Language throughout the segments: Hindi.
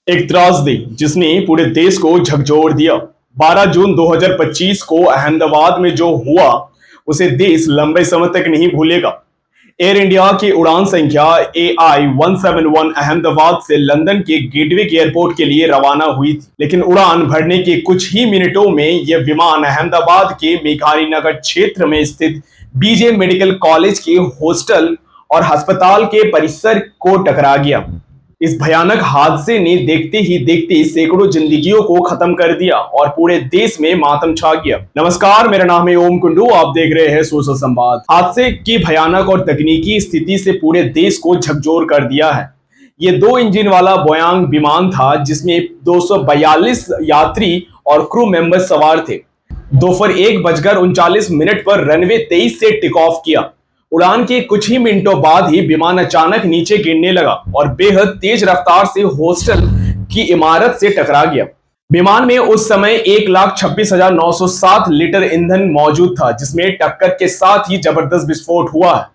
एक त्रासदी जिसने पूरे देश को झकझोर दिया। 12 जून 2025 को अहमदाबाद में जो हुआ उसे देश लंबे समय तक नहीं भूलेगा। एयर इंडिया की उड़ान संख्या AI-171 अहमदाबाद से लंदन के गेटवे एयरपोर्ट के लिए रवाना हुई थी, लेकिन उड़ान भरने के कुछ ही मिनटों में यह विमान अहमदाबाद के मेघानी नगर क्षेत्र में स्थित बीजे मेडिकल कॉलेज के हॉस्टल और अस्पताल के परिसर को टकरा गया। इस भयानक हादसे ने देखते ही देखते सैकड़ों जिंदगियों को खत्म कर दिया और पूरे देश में मातम छा गया। नमस्कार, मेरा नाम है ओम कुंडू, आप देख रहे हैं सोशल संवाद। हादसे की भयानक और तकनीकी स्थिति से पूरे देश को झकझोर कर दिया है। ये 2 इंजन वाला बोइंग विमान था जिसमें 242 यात्री और क्रू मेंबर सवार थे। दोपहर 1:39 पर रनवे 23 से टेक ऑफ किया। उड़ान के कुछ ही मिनटों बाद ही विमान अचानक नीचे गिरने लगा और बेहद तेज रफ्तार से हॉस्टल की इमारत से टकरा गया। विमान में उस समय 1,26,907 लीटर ईंधन मौजूद था, जिसमें टक्कर के साथ ही जबरदस्त विस्फोट हुआ है।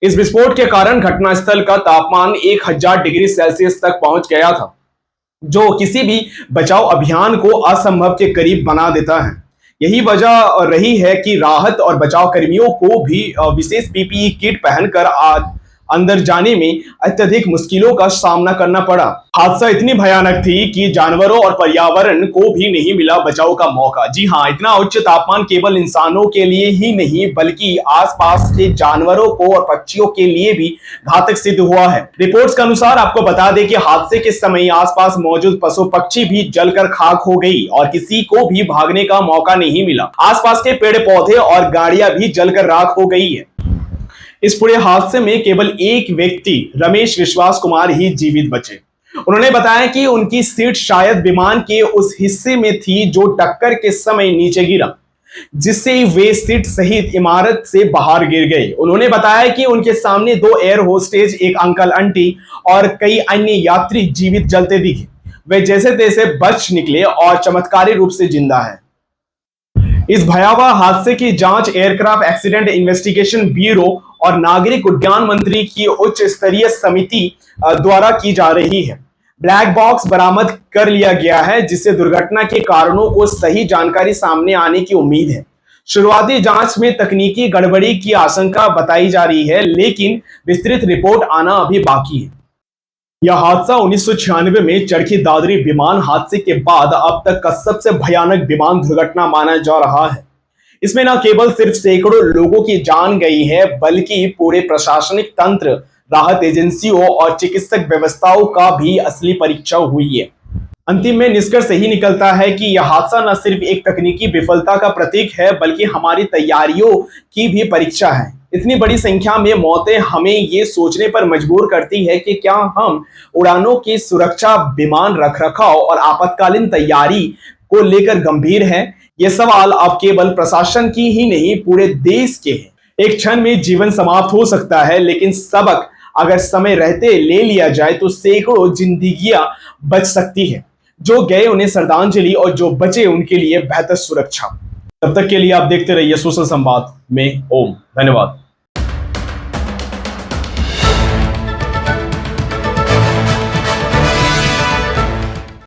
इस विस्फोट के कारण घटनास्थल का तापमान 1000 डिग्री सेल्सियस तक पहुंच गया था, जो किसी भी बचाव अभियान को असंभव के करीब बना देता है। यही वजह रही है कि राहत और बचाव कर्मियों को भी विशेष पीपीई किट पहनकर अंदर जाने में अत्यधिक मुश्किलों का सामना करना पड़ा। हादसा इतनी भयानक थी कि जानवरों और पर्यावरण को भी नहीं मिला बचाव का मौका। जी हाँ, इतना उच्च तापमान केवल इंसानों के लिए ही नहीं बल्कि आसपास के जानवरों को और पक्षियों के लिए भी घातक सिद्ध हुआ है। रिपोर्ट्स के अनुसार आपको बता दें कि हादसे के समय आसपास मौजूद पशु पक्षी भी जलकर खाक हो गई और किसी को भी भागने का मौका नहीं मिला। आसपास के पेड़ पौधे और गाड़ियां भी जलकर राख हो गई है। इस पूरे हादसे में केवल एक व्यक्ति रमेश विश्वास कुमार ही जीवित बचे। उन्होंने बताया कि उनकी सीट शायद विमान के उस हिस्से में थी जो टक्कर के समय नीचे गिरा, जिससे वे सीट सहित इमारत से बाहर गिर गए। उन्होंने बताया कि उनके सामने 2 एयर होस्टेज, एक अंकल आंटी और कई अन्य यात्री जीवित जलते दिखे। वे जैसे तैसे बच निकले और चमत्कारी रूप से जिंदा है। इस भयावह हादसे की जांच एयरक्राफ्ट एक्सीडेंट इन्वेस्टिगेशन ब्यूरो और नागरिक उड्डयन मंत्री की उच्च स्तरीय समिति द्वारा की जा रही है। ब्लैक बॉक्स बरामद कर लिया गया है, जिससे दुर्घटना के कारणों को सही जानकारी सामने आने की उम्मीद है। शुरुआती जांच में तकनीकी गड़बड़ी की आशंका बताई जा रही है, लेकिन विस्तृत रिपोर्ट आना अभी बाकी है। यह हादसा 1996 में चरखी दादरी विमान हादसे के बाद अब तक का सबसे भयानक विमान दुर्घटना माना जा रहा है। इसमें न केवल सिर्फ सैकड़ों लोगों की जान गई है, बल्कि पूरे प्रशासनिक तंत्र, राहत एजेंसियों और चिकित्सक व्यवस्थाओं का भी असली परीक्षा हुई है। अंतिम में निष्कर्ष यही निकलता है कि यह हादसा न सिर्फ एक तकनीकी विफलता का प्रतीक है, बल्कि हमारी तैयारियों की भी परीक्षा है। इतनी बड़ी संख्या में मौतें हमें ये सोचने पर मजबूर करती है कि क्या हम उड़ानों की सुरक्षा, विमान रखरखाव और आपातकालीन तैयारी को लेकर गंभीर हैं। ये सवाल अब केवल प्रशासन की ही नहीं, पूरे देश के हैं। एक क्षण में जीवन समाप्त हो सकता है, लेकिन सबक अगर समय रहते ले लिया जाए तो सैकड़ों जिंदगियां बच सकती है। जो गए उन्हें श्रद्धांजलि और जो बचे उनके लिए बेहतर सुरक्षा। तब तक के लिए आप देखते रहिए सोशल संवाद में। ओम, धन्यवाद।